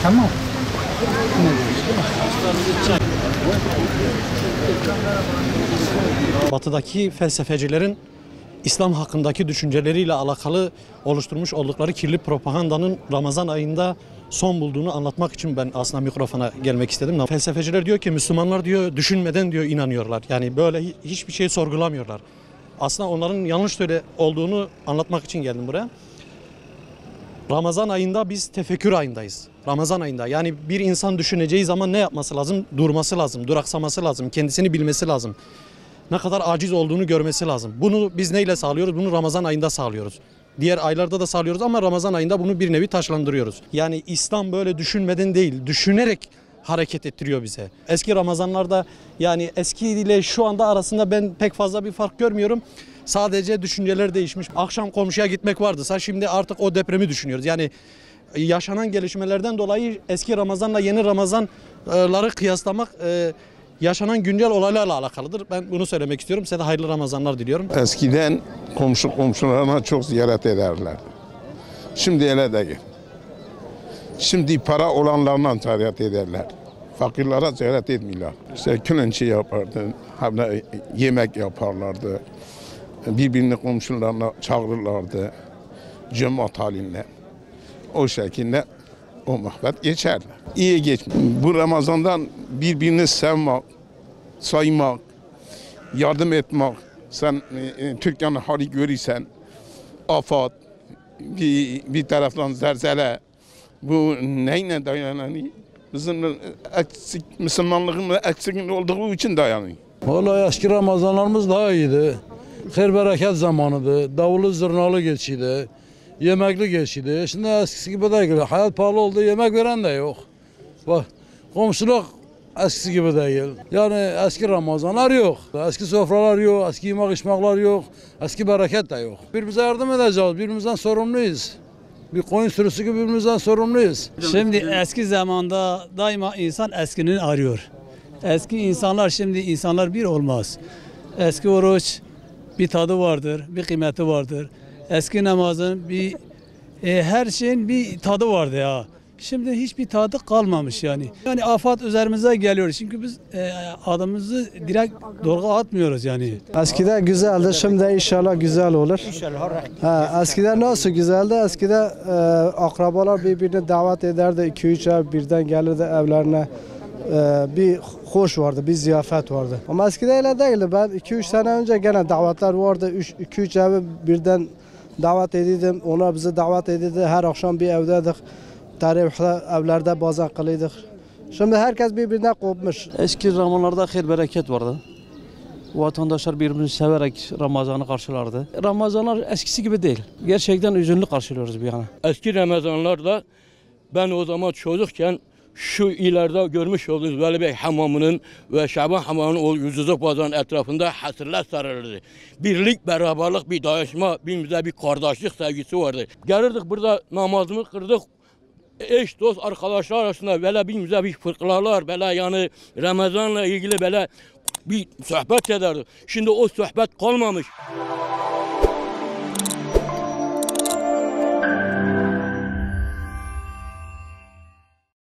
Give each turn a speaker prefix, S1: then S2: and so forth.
S1: Tamam.
S2: Batıdaki felsefecilerin İslam hakkındaki düşünceleriyle alakalı oluşturmuş oldukları kirli propagandanın Ramazan ayında son bulduğunu anlatmak için ben aslında mikrofona gelmek istedim. Felsefeciler diyor ki Müslümanlar diyor düşünmeden diyor inanıyorlar. Yani böyle hiçbir şey sorgulamıyorlar. Aslında onların yanlış olduğunu anlatmak için geldim buraya. Ramazan ayında biz tefekkür ayındayız. Ramazan ayında yani bir insan düşüneceği zaman ne yapması lazım? Durması lazım, duraksaması lazım, kendisini bilmesi lazım. Ne kadar aciz olduğunu görmesi lazım. Bunu biz neyle sağlıyoruz? Bunu Ramazan ayında sağlıyoruz. Diğer aylarda da sağlıyoruz ama Ramazan ayında bunu bir nevi taşlandırıyoruz. Yani İslam böyle düşünmeden değil, düşünerek hareket ettiriyor bize. Eski Ramazanlarda yani eski ile şu anda arasında ben pek fazla bir fark görmüyorum. Sadece düşünceler değişmiş. Akşam komşuya gitmek vardı. Şimdi artık o depremi düşünüyoruz. Yani yaşanan gelişmelerden dolayı eski Ramazanla yeni Ramazanları kıyaslamak yaşanan güncel olaylarla alakalıdır. Ben bunu söylemek istiyorum. Size de hayırlı Ramazanlar diliyorum.
S3: Eskiden komşularına çok ziyaret ederler. Şimdi öyle değil. Şimdi para olanlarla ziyaret ederler. Fakirlere ziyaret etmiyorlar. İşte különçü yapardı, yemek yaparlardı. Birbirini komşularına çağırırlardı. Cemaat halinde. O şekilde o muhabbet geçer. İyi geç. Bu Ramazan'dan birbirini sevmek, saymak, yardım etmek. Sen Türkiye'nin hali görürsen, afat, bir taraftan zelzele. Bu neyle dayanıyor? Bizim Müslümanlığın eksikliği olduğu için dayanıyor.
S4: Vallahi eski Ramazanlarımız daha iyiydi. Hayır bereket zamanıydı. Davulu zurnalı geçiydi. Yemekli geçiydi. Şimdi eskisi gibi değil. Hayat pahalı oldu. Yemek veren de yok. Bak komşuluk eskisi gibi değil. Yani eski Ramazanlar yok. Eski sofralar yok. Eski yemek içmekler yok. Eski bereket de yok. Birbirimize yardım edeceğiz. Birbirimizden sorumluyuz. Bir koyun sürüsü gibi birbirimizden sorumluyuz.
S5: Şimdi eski zamanda daima insan eskini arıyor. Eski insanlar şimdi insanlar bir olmaz. Eski oruç bir tadı vardır, bir kıymeti vardır. Eski namazın her şeyin bir tadı vardı ya. Şimdi hiçbir tadı kalmamış yani. Yani afat üzerimize geliyor. Çünkü biz adımızı direkt dolga atmıyoruz yani.
S6: Eskiden güzeldi, şimdi inşallah güzel olur. Eskiden nasıl güzeldi? Eskiden akrabalar birbirini davet ederdi. 2-3 ev birden gelirdi evlerine. Bir hoş vardı, bir ziyafet vardı. Ama eskiden öyle değildi. Ben 2-3 sene önce gene davetler vardı. 2-3 evi birden davet edildim. Onlar bizi davet edildi. Her akşam bir evdeydik. Tarihli evlerde bazen kılıydık. Şimdi herkes birbirinden kopmuş.
S7: Eski zamanlarda hayır bereket vardı. Vatandaşlar birbirini severek Ramazan'ı karşılardı. Ramazanlar eskisi gibi değil. Gerçekten üzünlü karşılıyoruz bir yana.
S8: Eski Ramazanlarda ben o zaman çocukken şu ileride görmüş olduğunuz Veli Bey hamamının ve Şaban hamamının o yüzüzük pazarının etrafında hasırlar sarılırdı. Birlik, beraberlik, bir dayanışma, birbirimize bir kardeşlik sevgisi vardı. Gelirdik burada namazımızı kırdık. Eş, dost, arkadaşlar arasında böyle birbirimize bir fırkalar, böyle yani Ramazan'la ilgili böyle bir sohbet ederdik. Şimdi o sohbet kalmamış.